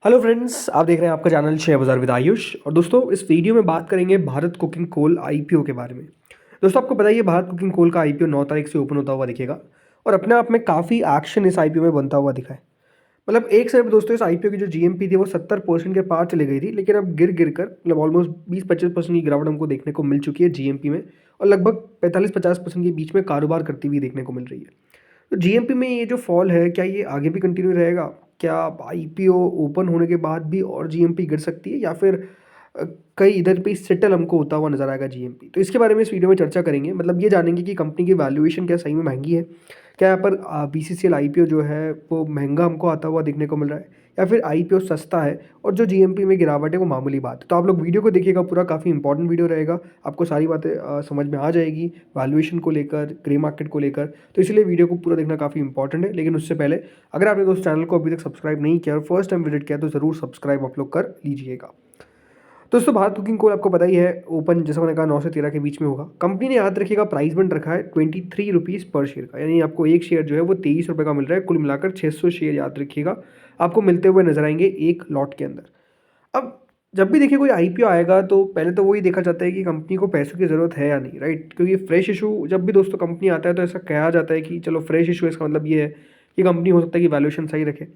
Hello friends, आप देख रहे हैं आपका चैनल शेयर बाजार विद आयुष। और दोस्तों, इस वीडियो में बात करेंगे भारत कुकिंग कोल आईपीओ के बारे में। दोस्तों, आपको बताइए भारत कुकिंग कोल का आईपीओ 9 तारीख से ओपन होता हुआ दिखेगा और अपने आप में काफ़ी एक्शन इस आईपीओ में बनता हुआ दिखा है। मतलब एक समय पे दोस्तों इस आईपीओ की जो जीएमपी थी वो 70% के पार चली गई थी, लेकिन अब गिर गिर कर मतलब ऑलमोस्ट 20-25% की गिरावट हमको देखने को मिल चुकी है जीएमपी में, और लगभग 45-50% के बीच में कारोबार करती हुई देखने को मिल रही है। तो जीएमपी में ये जो फॉल है, क्या ये आगे भी कंटिन्यू रहेगा? क्या आईपीओ ओपन होने के बाद भी और जीएमपी गिर सकती है, या फिर अ, कहीं इधर पे सेटल हमको होता हुआ नजर आएगा जीएमपी? तो इसके बारे में इस वीडियो में चर्चा करेंगे। मतलब ये जानेंगे कि कंपनी की वैल्यूएशन क्या सही में महंगी है, क्या यहाँ पर बीसीसीएल आईपीओ जो है वो महंगा हमको आता हुआ देखने को मिल रहा है, या फिर आईपीओ सस्ता है और जो जीएमपी में गिरावट है वो मामूली बात है। तो आप लोग वीडियो को देखिएगा, पूरा काफ़ी इंपॉर्टेंट वीडियो रहेगा। आपको सारी बातें समझ में आ जाएगी, वैल्यूएशन को लेकर, ग्रे मार्केट को लेकर। तो इसलिए वीडियो को पूरा देखना काफ़ी इंपॉर्टेंट है। लेकिन उससे पहले अगर आपने दोस्त चैनल को अभी तक सब्सक्राइब नहीं किया और फर्स्ट टाइम विजिट किया तो ज़रूर सब्सक्राइब आप लोग कर लीजिएगा। दोस्तों, भारत कुकिंग कोल आपको पता ही है, ओपन जैसा मैंने कहा 9 से 13 के बीच में होगा। कंपनी ने याद रखिएगा प्राइस बैंड रखा है 23 रुपीज़ पर शेयर का, यानी आपको एक शेयर जो है वो 23 रुपये का मिल रहा है। कुल मिलाकर 600 शेयर याद रखिएगा आपको मिलते हुए नजर आएंगे एक लॉट के अंदर। अब जब भी देखिए कोई आईपीओ आएगा तो पहले तो वही देखा जाता है कि कंपनी को पैसों की ज़रूरत है या नहीं, राइट? क्योंकि फ्रेश इशू जब भी दोस्तों कंपनी आता है तो ऐसा कहा जाता है कि चलो फ्रेश इशू, इसका मतलब ये है कि कंपनी हो सकता है कि वैल्यूएशन सही रखे।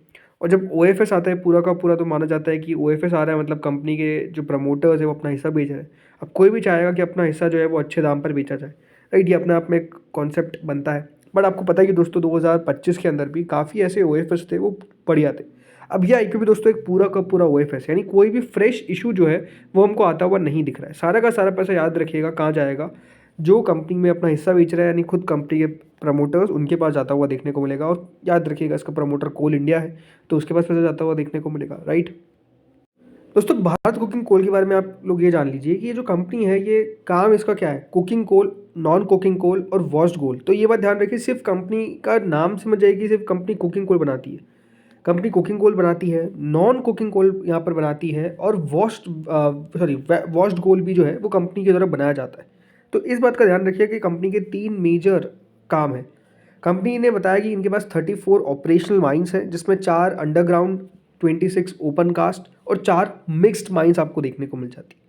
और जब ओएफएस आता है पूरा का पूरा, तो माना जाता है कि ओएफएस आ रहा है मतलब कंपनी के जो प्रमोटर्स है वो अपना हिस्सा बेच रहे हैं। अब कोई भी चाहेगा कि अपना हिस्सा जो है वो अच्छे दाम पर बेचा जाए, राइट? ये अपने आप में एक कॉन्सेप्ट बनता है। बट आपको पता है कि दोस्तों 2025 के अंदर भी काफ़ी ऐसे ओएफएस थे वो बढ़िया थे। अब ये आईपीओ भी दोस्तों एक पूरा का पूरा ओएफएस, यानी कोई भी फ्रेश इशू जो है वो हमको आता हुआ नहीं दिख रहा है। सारा का सारा पैसा याद रखिएगा कहाँ जाएगा, जो कंपनी में अपना हिस्सा बेच रहा है, यानी खुद कंपनी के प्रमोटर्स, उनके पास जाता हुआ देखने को मिलेगा। और याद रखिएगा इसका प्रमोटर कोल इंडिया है, तो उसके पास पैसा जाता हुआ देखने को मिलेगा, राइट? दोस्तों, भारत कुकिंग कोल के बारे में आप लोग ये जान लीजिए कि ये जो कंपनी है, ये काम इसका क्या है, cooking coal, non cooking coal और वॉश्ड कोल। तो ये बात ध्यान रखिए, सिर्फ कंपनी का नाम समझ जाएगी, सिर्फ कंपनी कुकिंग कोल बनाती है। कंपनी कुकिंग कोल बनाती है, नॉन कुकिंग कोल यहाँ पर बनाती है, और वॉश्ड कोल भी जो है वो कंपनी की तरफ बनाया जाता है। तो इस बात का ध्यान रखिए कि कंपनी के 3 मेजर काम है। कंपनी ने बताया कि इनके पास 34 ऑपरेशनल माइंस हैं, जिसमें 4 अंडरग्राउंड, 26 ओपन कास्ट और 4 मिक्स्ड माइंस आपको देखने को मिल जाती है।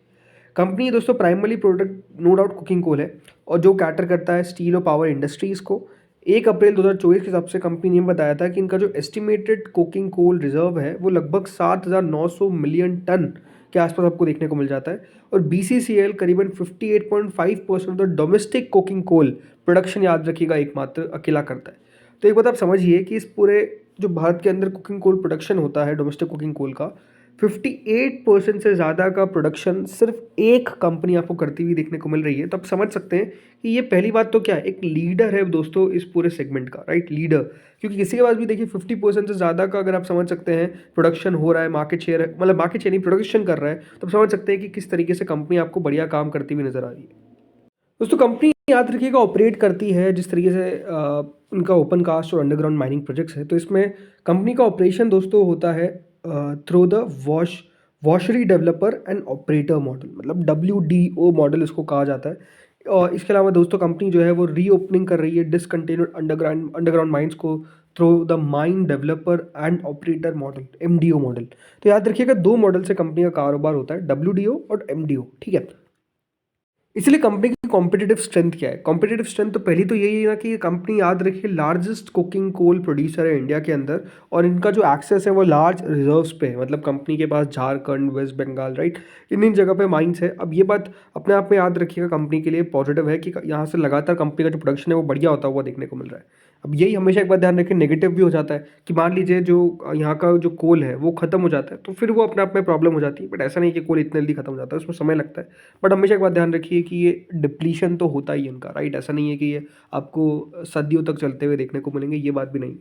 कंपनी दोस्तों primary product no doubt cooking coal है, और जो कैटर करता है स्टील और पावर इंडस्ट्रीज़ को। 1 अप्रैल 2024 के हिसाब से कंपनी ने बताया था कि इनका जो एस्टिमेटेड कुकिंग कोल रिजर्व है वो लगभग 7,900 मिलियन टन के आसपास आपको देखने को मिल जाता है। और बीसीसीएल करीबन 58.5% of the domestic cooking coal production, याद रखिएगा, एकमात्र अकेला करता है। तो एक बात आप समझिए कि इस पूरे जो भारत के अंदर कुकिंग कोल प्रोडक्शन होता है, डोमेस्टिक कुकिंग कोल का 58% से ज़्यादा का प्रोडक्शन सिर्फ एक कंपनी आपको करती हुई देखने को मिल रही है। तो आप समझ सकते हैं कि ये पहली बात तो क्या है, एक लीडर है दोस्तों इस पूरे सेगमेंट का, राइट? लीडर, क्योंकि किसी के पास भी देखिए 50% से ज़्यादा का, अगर आप समझ सकते हैं, प्रोडक्शन हो रहा है, मार्केट शेयर है, मतलब मार्केट शेयर नहीं, प्रोडक्शन कर रहा है, तो आप समझ सकते हैं कि किस तरीके से कंपनी आपको बढ़िया काम करती हुई नजर आ रही है। दोस्तों, कंपनी याद रखिएगा ऑपरेट करती है जिस तरीके से उनका ओपन कास्ट और अंडरग्राउंड माइनिंग प्रोजेक्ट्स है, तो इसमें कंपनी का ऑपरेशन दोस्तों होता है through the washery developer and operator model, मतलब WDO मॉडल इसको कहा जाता है। और इसके अलावा दोस्तों कंपनी जो है वो रीओपनिंग कर रही है डिसकंटिन्यूड अंडरग्राउंड माइंस को through the mine developer and operator model, MDO model. तो याद रखिएगा 2 मॉडल से कंपनी का कारोबार होता है, WDO और MDO, ठीक है? इसलिए कंपनी की कॉम्पिटिटिव स्ट्रेंथ क्या है? कॉम्पिटिटिव स्ट्रेंथ तो पहली तो यही है ना कि कंपनी, याद रखिए, लार्जेस्ट कुकिंग कोल प्रोड्यूसर है इंडिया के अंदर, और इनका जो एक्सेस है वो लार्ज रिजर्व्स पे है। मतलब कंपनी के पास झारखंड, वेस्ट बंगाल, राइट, इन जगह पे माइंस है। अब ये बात अपने आप में याद रखिएगा कंपनी के लिए पॉजिटिव है कि यहाँ से लगातार कंपनी का जो प्रोडक्शन है वो बढ़िया होता हुआ देखने को मिल रहा है। अब यही हमेशा एक बात ध्यान रखें, नेगेटिव भी हो जाता है कि मान लीजिए जो यहाँ का जो कोल है वो खत्म हो जाता है, तो फिर वो अपने आप में प्रॉब्लम हो जाती है। बट ऐसा नहीं कि कोल इतने जल्दी खत्म हो जाता है, उसमें समय लगता है। बट हमेशा एक बात ध्यान रखिए कि ये डिप्लीशन तो होता ही है इनका, राइट? ऐसा नहीं है कि ये आपको सदियों तक चलते हुए देखने को मिलेंगे, ये बात भी नहीं।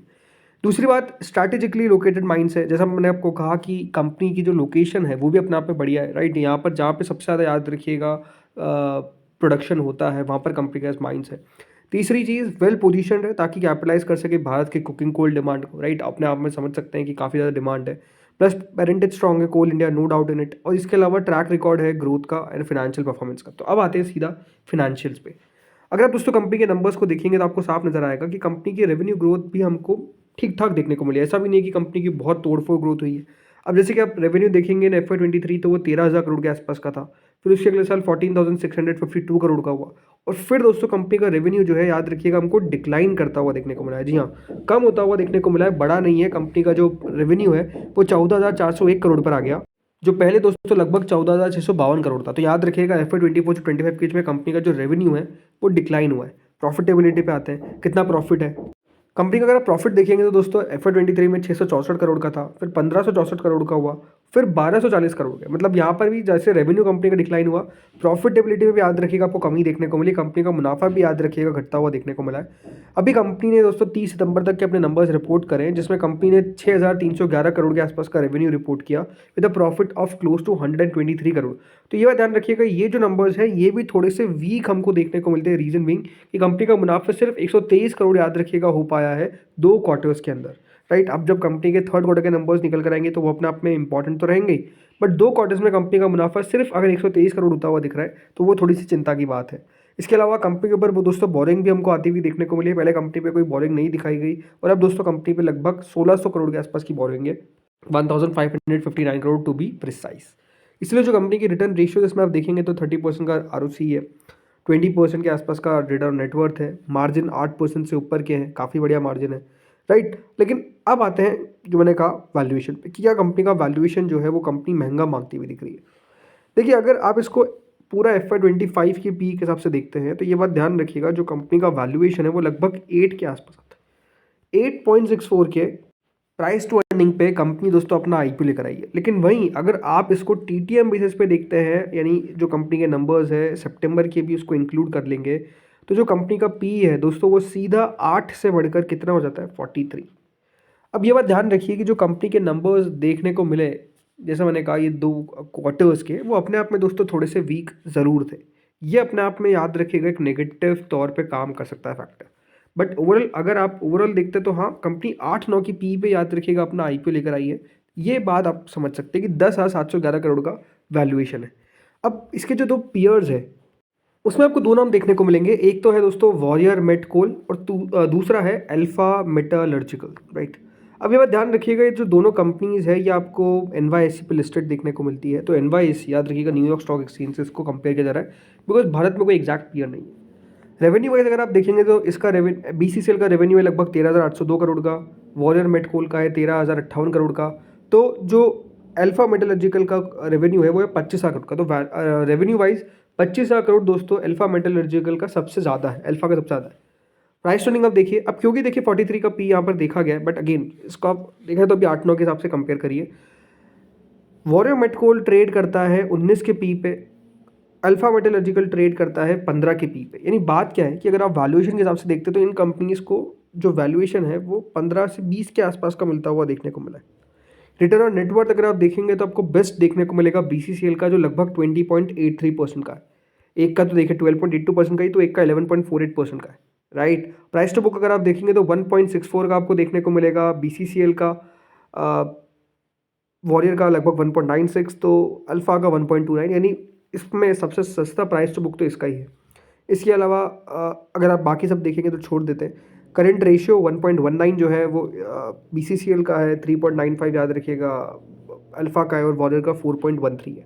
दूसरी बात, स्ट्रैटेजिकली लोकेटेड माइंस है। जैसा मैंने आपको कहा कि कंपनी की जो लोकेशन है वो भी अपने आप में बढ़िया है, राइट? यहाँ पर जहाँ पे सबसे ज़्यादा, याद रखिएगा, प्रोडक्शन होता है वहाँ पर कंपनी के पास माइंस है। तीसरी चीज़, वेल पोजीशनड है ताकि कैपिटलाइज कर सके भारत के कुकिंग कोल डिमांड को, राइट? अपने आप में समझ सकते हैं कि काफ़ी ज़्यादा डिमांड है। प्लस पेरेंटेज स्ट्रॉन्ग है coal India, no doubt in it. और इसके अलावा ट्रैक रिकॉर्ड है ग्रोथ का एंड फाइनेंशियल परफॉर्मेंस का। तो अब आते हैं सीधा फिनेंशियल्स पे। अगर आप दोस्तों कंपनी के नंबर्स को देखेंगे तो आपको साफ नजर आएगा कि कंपनी की रेवेन्यू ग्रोथ भी हमको ठीक ठाक देखने को मिली है। ऐसा भी नहीं है कि कंपनी की बहुत तोड़फोड़ ग्रोथ हुई है। अब जैसे कि आप रेवेन्यू देखेंगे ना FY23 तो वो 13,000 करोड़ के आसपास का था, फिर उसके अगले साल 14,652 करोड़ का हुआ, और फिर दोस्तों कंपनी का रेवेन्यू जो है याद रखिएगा हमको डिक्लाइन करता हुआ देखने को मिला है। जी हाँ, कम होता हुआ देखने को मिला है, बड़ा नहीं है। कंपनी का जो रेवेन्यू है वो 14,401 करोड़ पर आ गया, जो पहले दोस्तों लगभग 14,652 करोड़ था। तो याद रखिएगा FY24 से 25 के बीच में कंपनी का जो रेवेन्यू है वो डिक्लाइन हुआ है। प्रॉफिटेबिलिटी पे आते हैं, कितना प्रॉफिट है कंपनी का। अगर आप प्रॉफिट देखेंगे तो दोस्तों FY23 में 664 करोड़ का था, फिर 1564 करोड़ का हुआ, फिर 1240 करोड़ का। मतलब यहाँ पर भी जैसे रेवेन्यू कंपनी का डिक्लाइन हुआ, प्रॉफिटेबिलिटी में भी याद रखिएगा आपको कमी देखने को मिली। कंपनी का मुनाफा भी याद रखिएगा घटता हुआ देखने को मिला है। अभी कंपनी ने दोस्तों 30 सितंबर तक के अपने नंबर्स रिपोर्ट करें, जिसमें कंपनी ने 6,311 करोड़ के आसपास का रेवेन्यू रिपोर्ट किया with a profit of close to 123 crore. तो ये बात ध्यान रखिएगा, ये जो नंबर्स है ये भी थोड़े से वीक हमको देखने को मिलते हैं। रीजन बिंग कि कंपनी का मुनाफा सिर्फ 123 करोड़ याद रखिएगा हो पाया है 2 क्वार्टर्स के अंदर, राइट। अब जब कंपनी के थर्ड क्वार्टर के नंबर्स निकल कर आएंगे तो वो अपने आप में इंपॉर्टेंट तो रहेंगे ही, बट 2 क्वार्टर्स में कंपनी का मुनाफा सिर्फ अगर 123 करोड़ होता हुआ दिख रहा है तो वो थोड़ी सी चिंता की बात है। इसके अलावा कंपनी के ऊपर वो दोस्तों बोरिंग भी हमको आती हुई देखने को मिली है। पहले कंपनी पे कोई बोरिंग नहीं दिखाई गई, और अब दोस्तों कंपनी पे लगभग 1600 करोड़ के आसपास की बोरिंग है, 1559 करोड़ टू बी प्रिसाइज। इसलिए जो कंपनी की रिटर्न रेशियो इसमें आप देखेंगे तो 30% का ROC है, 20% के आसपास का रिटर्न नेटवर्थ है, मार्जिन 8% से ऊपर के हैं, काफ़ी बढ़िया मार्जिन है, राइट। लेकिन अब आते हैं जो मैंने कहा वैल्यूएशन पे, कि क्या कंपनी का वैल्यूएशन जो है वो कंपनी महंगा मांगती हुई दिख रही है। देखिए, अगर आप इसको पूरा FY25 की पी के हिसाब से देखते हैं तो ये बात ध्यान रखिएगा, जो कंपनी का वैल्यूएशन है वो लगभग 8 के आसपास आता है। 8.64 के प्राइस टू अर्निंग पे कंपनी दोस्तों अपना IPO लेकर आई है। लेकिन वहीं अगर आप इसको TTM बेसिस पे देखते हैं, यानी जो कंपनी के नंबर्स है सितंबर के भी उसको इंक्लूड कर लेंगे, तो जो कंपनी का पी है दोस्तों वो सीधा 8 से बढ़कर कितना हो जाता है 43। अब ये बात ध्यान रखिए कि जो कंपनी के नंबर्स देखने को मिले, जैसा मैंने कहा ये 2 क्वार्टर्स के, वो अपने आप में दोस्तों थोड़े से वीक ज़रूर थे। ये अपने आप में याद रखिएगा एक नेगेटिव तौर पे काम कर सकता है फैक्टर। बट ओवरऑल अगर आप ओवरऑल देखते तो हाँ, कंपनी 8-9 की पी पे याद रखिएगा अपना IPO लेकर आई है। ये बात आप समझ सकते हैं कि 10,711 करोड़ का वैल्यूएशन है। अब इसके जो 2 पीयर्स है उसमें आपको 2 नाम देखने को मिलेंगे। एक तो है दोस्तों वॉरियर मेट कोल, और दूसरा है अल्फा मेटालर्जिकल, राइट। अब ये बात ध्यान रखिएगा, ये जो दोनों कंपनीज है ये आपको NYSE पे लिस्टेड देखने को मिलती है। तो NYSE याद रखिएगा न्यूयॉर्क स्टॉक एक्सचेंज से इसको कंपेयर किया जा रहा है, बिकॉज भारत में कोई एग्जैक्ट पीयर नहीं है। रेवेन्यू वाइज अगर आप देखेंगे तो इसका BCCL का रेवेन्यू है लगभग 13,802 करोड़ का, वॉरियर मेट कोल का है 13,058 करोड़ का, तो जो अल्फा मेटलर्जिकल का रेवेन्यू है वो है 25,000 करोड़ का। तो रेवेन्यू वाइज 25,000 करोड़ दोस्तों अल्फा मेटलर्जिकल का सबसे ज़्यादा है, अल्फा का सबसे ज़्यादा है। प्राइस टर्निंग आप देखिए, अब क्योंकि देखिए 43 का पी यहाँ पर देखा गया है, बट अगेन इसको आप देखा तो अभी 8-9 के हिसाब से कंपेयर करिए। वॉरियर मेट कोल ट्रेड करता है 19 के पी पे, अल्फा मेटलर्जिकल ट्रेड करता है 15 के पी पे। यानी बात क्या है कि अगर आप वैल्यूएशन के हिसाब से देखते तो इन कंपनीज को जो वैल्यूएशन है वो 15 से 20 के आसपास का मिलता हुआ देखने को मिला है। रिटर्न ऑन नेटवर्थ अगर आप देखेंगे तो आपको बेस्ट देखने को मिलेगा BCCL का, जो लगभग 20.83% का है। एक का तो देखिए 12.82% का ही, तो एक का 11.48% का है, राइट। प्राइस टू बुक अगर आप देखेंगे तो 1.64 का आपको देखने को मिलेगा BCCL का, वॉरियर का लगभग 1.96, तो अल्फा का 1.29, यानी इसमें सबसे सस्ता प्राइस टू बुक तो इसका ही है। इसके अलावा अगर आप बाकी सब देखेंगे तो छोड़ देते हैं। करंट रेशियो 1.19 जो है वो BCCL का है, 3.95 याद रखिएगा अल्फा का है, और वॉरियर का 4.13 है।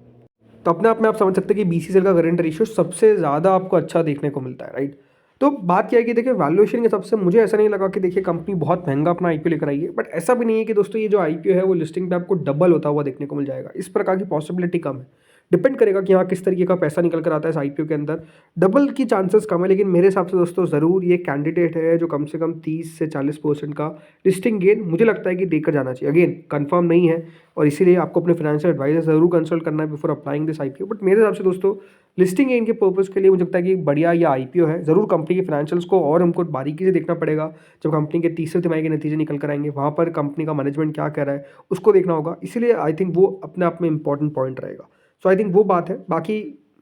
तो अपने आप में आप समझ सकते हैं कि BCCL का करंट रेशियो सबसे ज़्यादा आपको अच्छा देखने को मिलता है, राइट। तो बात क्या है कि देखिए वैल्यूएशन के हिसाब से मुझे ऐसा नहीं लगा कि देखिए कंपनी बहुत महंगा अपना IPO लेकर आई है, बट ऐसा भी नहीं है कि दोस्तों ये जो IPO है वो लिस्टिंग पे आपको डबल होता हुआ देखने को मिल जाएगा। इस प्रकार की पॉसिबिलिटी कम है। डिपेंड करेगा कि हाँ किस तरीके का पैसा निकल कर आता है इस IPO के अंदर। डबल की चांसेस कम है, लेकिन मेरे हिसाब से दोस्तों ज़रूर ये कैंडिडेट है जो कम से कम 30 से 40% का लिस्टिंग गेन मुझे लगता है कि देकर जाना चाहिए। अगेन कंफर्म नहीं है, और इसीलिए आपको अपने फाइनेंशियल एडवाइजर ज़रूर कंसल्ट करना है before applying this IPO। But मेरे हिसाब से दोस्तों लिस्टिंग गेन के पर्पज़ के लिए मुझे लगता है कि बढ़िया ये IPO है। ज़रूर कंपनी के फाइनेंशियल्स को और हमको बारीकी से देखना पड़ेगा। जब कंपनी के तीसरे तिमाही के नतीजे निकल कर आएंगे, वहाँ पर कंपनी का मैनेजमेंट क्या कह रहा है उसको देखना होगा। इसीलिए आई थिंक वो अपने आप में इंपॉर्टेंट पॉइंट रहेगा। सो आई थिंक वो बात है। बाकी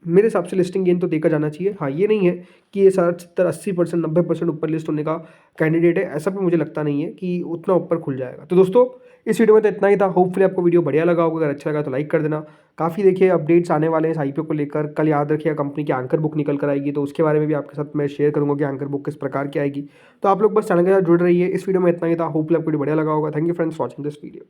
मेरे हिसाब से लिस्टिंग गेन तो देखा जाना चाहिए। हाँ, ये नहीं है कि ये 60, 70, 80%, 90% ऊपर लिस्ट होने का कैंडिडेट है, ऐसा भी मुझे लगता नहीं है कि उतना ऊपर खुल जाएगा। तो दोस्तों इस वीडियो में तो इतना ही था। होपफुली आपको वीडियो बढ़िया लगा होगा। अगर अच्छा लगा तो लाइक कर देना। काफ़ी देखिए अपडेट्स आने वाले हैं इस IPO को लेकर। कल याद रखिएगा कंपनी की एंकर बुक निकल कर आएगी, तो उसके बारे में भी आपके साथ मैं शेयर करूँगा कि एंकर बुक किस प्रकार की आएगी। तो आप लोग बस चैनल के साथ जुड़ रही है। इस वीडियो में इतना ही था। होपफुली आपको वीडियो बढ़िया लगा होगा। Thank you friends watching this video.